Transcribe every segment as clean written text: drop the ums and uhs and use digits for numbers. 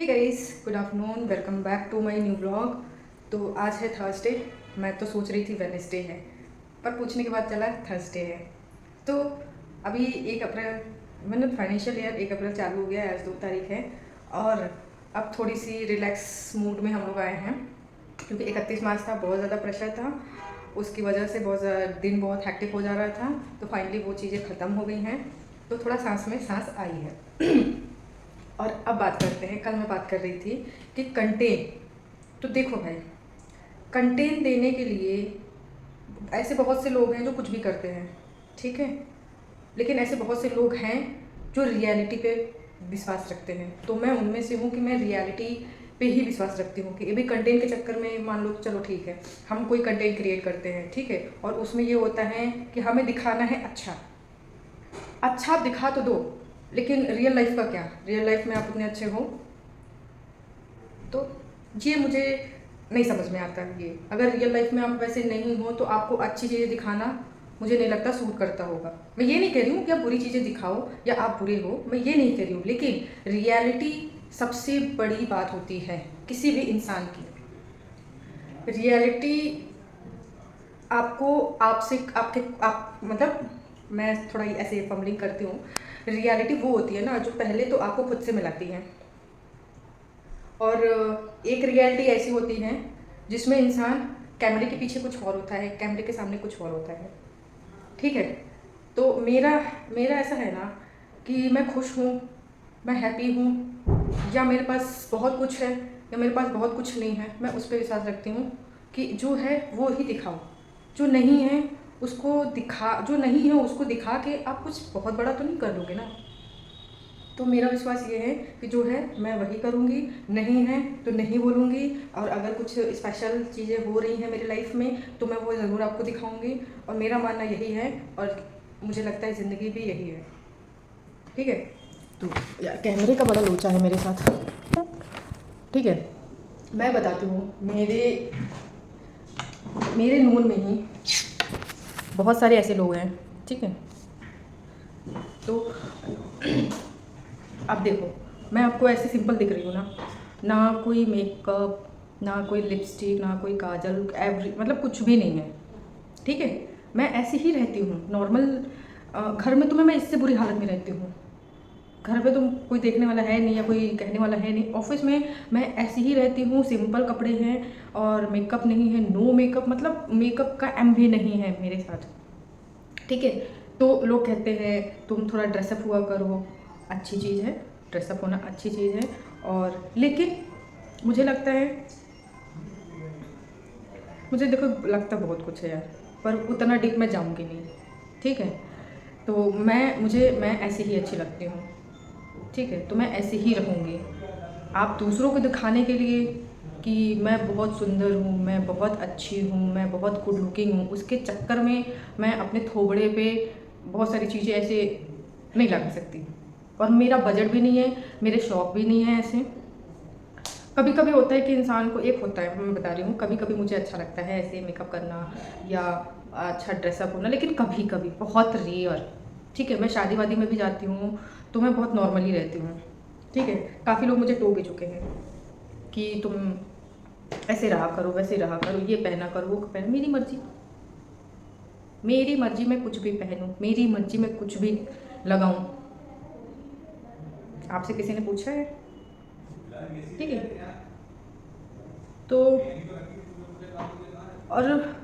Hey guys, good afternoon, welcome back to my new blog. तो आज है Thursday. मैं तो सोच रही थी वेडनेसडे है, पर पूछने के बाद चला थर्सडे है। तो अभी 1 अप्रैल, मतलब फाइनेंशियल ईयर 1 अप्रैल चालू हो गया है, आज 2 तारीख है। और अब थोड़ी सी रिलैक्स मूड में हम लोग आए हैं, क्योंकि 31 मार्च था, बहुत ज़्यादा प्रेशर था, उसकी वजह से बहुत ज़्यादा दिन बहुत हैक्टिक हो जा रहा था। तो फाइनली वो चीज़ें ख़त्म हो गई हैं, तो थोड़ा सांस में सांस आई है। और अब बात करते हैं, कल मैं बात कर रही थी कि कंटेंट। तो देखो भाई, कंटेंट देने के लिए ऐसे बहुत से लोग हैं जो कुछ भी करते हैं, ठीक है, लेकिन ऐसे बहुत से लोग हैं जो रियलिटी पे विश्वास रखते हैं। तो मैं उनमें से हूँ कि मैं रियलिटी पे ही विश्वास रखती हूँ कि अभी कंटेंट के चक्कर में मान लो, चलो ठीक है, हम कोई कंटेंट क्रिएट करते हैं, ठीक है, और उसमें ये होता है कि हमें दिखाना है अच्छा अच्छा, आप दिखा तो दो, लेकिन रियल लाइफ का क्या? रियल लाइफ में आप उतने अच्छे हो? तो ये मुझे नहीं समझ में आता है। ये अगर रियल लाइफ में आप वैसे नहीं हो तो आपको अच्छी चीज़ें दिखाना मुझे नहीं लगता सूट करता होगा। मैं ये नहीं कह रही हूँ कि आप बुरी चीज़ें दिखाओ या आप बुरे हो, मैं ये नहीं कह रही हूँ, लेकिन रियलिटी सबसे बड़ी बात होती है किसी भी इंसान की। रियलिटी आपको आपसे आपके आप मतलब, मैं थोड़ा ऐसे फम्बलिंग करती हूँ। रियलिटी वो होती है ना जो पहले तो आपको खुद से मिलाती है, और एक रियलिटी ऐसी होती है जिसमें इंसान कैमरे के पीछे कुछ और होता है, कैमरे के सामने कुछ और होता है, ठीक है। तो मेरा मेरा ऐसा है ना कि मैं खुश हूँ, मैं हैप्पी हूँ, या मेरे पास बहुत कुछ है या मेरे पास बहुत कुछ नहीं है, मैं उस पर विश्वास रखती हूँ कि जो है वो ही दिखाओ, जो नहीं है जो नहीं है उसको दिखा के आप कुछ बहुत बड़ा तो नहीं कर लोगे ना। तो मेरा विश्वास ये है कि जो है मैं वही करूँगी, नहीं है तो नहीं बोलूँगी, और अगर कुछ स्पेशल चीज़ें हो रही हैं मेरी लाइफ में तो मैं वो ज़रूर आपको दिखाऊँगी। और मेरा मानना यही है, और मुझे लगता है ज़िंदगी भी यही है, ठीक है। तो यार कैमरे का बड़ा लोचा है मेरे साथ, ठीक है। मैं बताती हूँ, मेरे मेरे नून में ही बहुत सारे ऐसे लोग हैं, ठीक है। तो अब देखो, मैं आपको ऐसे सिंपल दिख रही हूँ ना, ना कोई मेकअप, ना कोई लिपस्टिक, ना कोई काजल, मतलब कुछ भी नहीं है, ठीक है। मैं ऐसी ही रहती हूँ नॉर्मल। घर में तो मैं इससे बुरी हालत में रहती हूँ। घर पे तो कोई देखने वाला है नहीं या कोई कहने वाला है नहीं। ऑफिस में मैं ऐसी ही रहती हूँ, सिंपल कपड़े हैं और मेकअप नहीं है, नो मेकअप, मतलब मेकअप का एम भी नहीं है मेरे साथ, ठीक है। तो लोग कहते हैं तुम थोड़ा ड्रेसअप हुआ करो, अच्छी चीज़ है, ड्रेसअप होना अच्छी चीज़ है, और लेकिन मुझे लगता है, मुझे देखो लगता बहुत कुछ है यार, पर उतना डीप मैं जाऊँगी नहीं, ठीक है। तो मैं ऐसे ही अच्छी लगती हूँ, ठीक है, तो मैं ऐसे ही रहूँगी। आप दूसरों को दिखाने के लिए कि मैं बहुत सुंदर हूँ, मैं बहुत अच्छी हूँ, मैं बहुत गुड लुकिंग हूँ, उसके चक्कर में मैं अपने थोबड़े पे बहुत सारी चीज़ें ऐसे नहीं लगा सकती। और मेरा बजट भी नहीं है, मेरे शौक भी नहीं है ऐसे। कभी कभी होता है कि इंसान को एक होता है, मैं बता रही हूँ, कभी कभी मुझे अच्छा लगता है ऐसे मेकअप करना या अच्छा ड्रेसअप होना, लेकिन कभी कभी बहुत रेयर, ठीक है। मैं शादी वादी में भी जाती हूँ तो मैं बहुत नॉर्मली रहती हूँ, ठीक है। काफ़ी लोग मुझे टोक भी चुके हैं कि तुम ऐसे रहा करो, वैसे रहा करो, ये पहना करो, वो पहन। मेरी मर्जी, मेरी मर्जी, मैं कुछ भी पहनूँ, मेरी मर्जी, मैं कुछ भी लगाऊँ। आपसे किसी ने पूछा है? ठीक है। तो और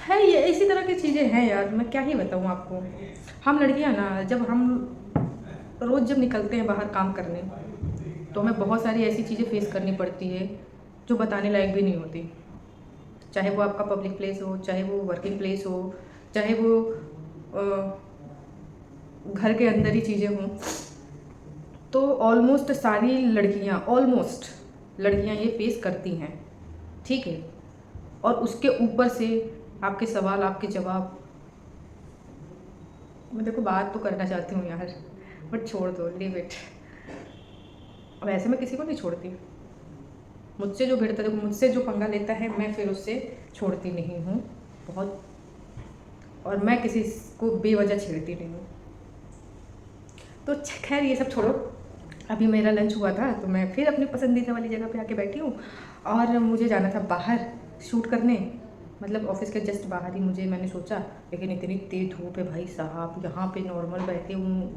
है ये इसी तरह की चीज़ें हैं यार, मैं क्या ही बताऊँ आपको। हम लड़कियां ना, जब हम रोज़ जब निकलते हैं बाहर काम करने, तो हमें बहुत सारी ऐसी चीज़ें फेस करनी पड़ती है जो बताने लायक भी नहीं होती। चाहे वो आपका पब्लिक प्लेस हो, चाहे वो वर्किंग प्लेस हो, चाहे वो घर के अंदर ही चीज़ें हों। तो ऑलमोस्ट सारी लड़कियां ये फेस करती हैं, ठीक है। और उसके ऊपर से आपके सवाल, आपके जवाब, मैं देखो बात तो करना चाहती हूँ यार, बट छोड़ दो, लीव इट। वैसे मैं किसी को नहीं छोड़ती, मुझसे जो भिड़ता है, मुझसे जो पंगा लेता है, मैं फिर उससे छोड़ती नहीं हूँ बहुत। और मैं किसी को बेवजह छेड़ती नहीं हूँ। तो खैर ये सब छोड़ो, अभी मेरा लंच हुआ था तो मैं फिर अपनी पसंदीदा वाली जगह पे आके बैठी हूँ और मुझे जाना था बाहर शूट करने, मतलब ऑफिस के जस्ट बाहर ही मुझे मैंने सोचा, लेकिन इतनी तेज़ धूप है भाई साहब, यहाँ पे नॉर्मल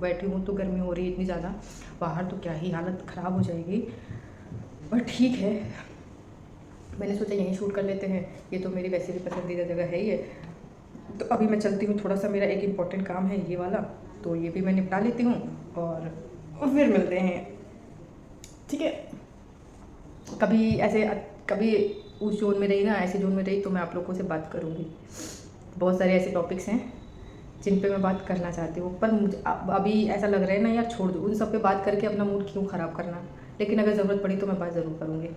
बैठी हूँ तो गर्मी हो रही है इतनी ज़्यादा, बाहर तो क्या ही हालत ख़राब हो जाएगी। पर ठीक है, मैंने सोचा यहीं शूट कर लेते हैं, ये तो मेरी वैसे भी पसंदीदा जगह है ही है। तो अभी मैं चलती हूँ, थोड़ा सा मेरा एक इम्पॉर्टेंट काम है ये वाला, तो ये भी मैं निपटा लेती हूँ और फिर मिलते हैं, ठीक है। कभी ऐसे कभी उस जोन में रही ना, ऐसे जोन में रही तो मैं आप लोगों से बात करूँगी। बहुत सारे ऐसे टॉपिक्स हैं जिन पे मैं बात करना चाहती हूँ, पर मुझे अभी ऐसा लग रहा है ना यार, छोड़ दो उन सब पे बात करके अपना मूड क्यों ख़राब करना, लेकिन अगर ज़रूरत पड़ी तो मैं बात ज़रूर करूँगी।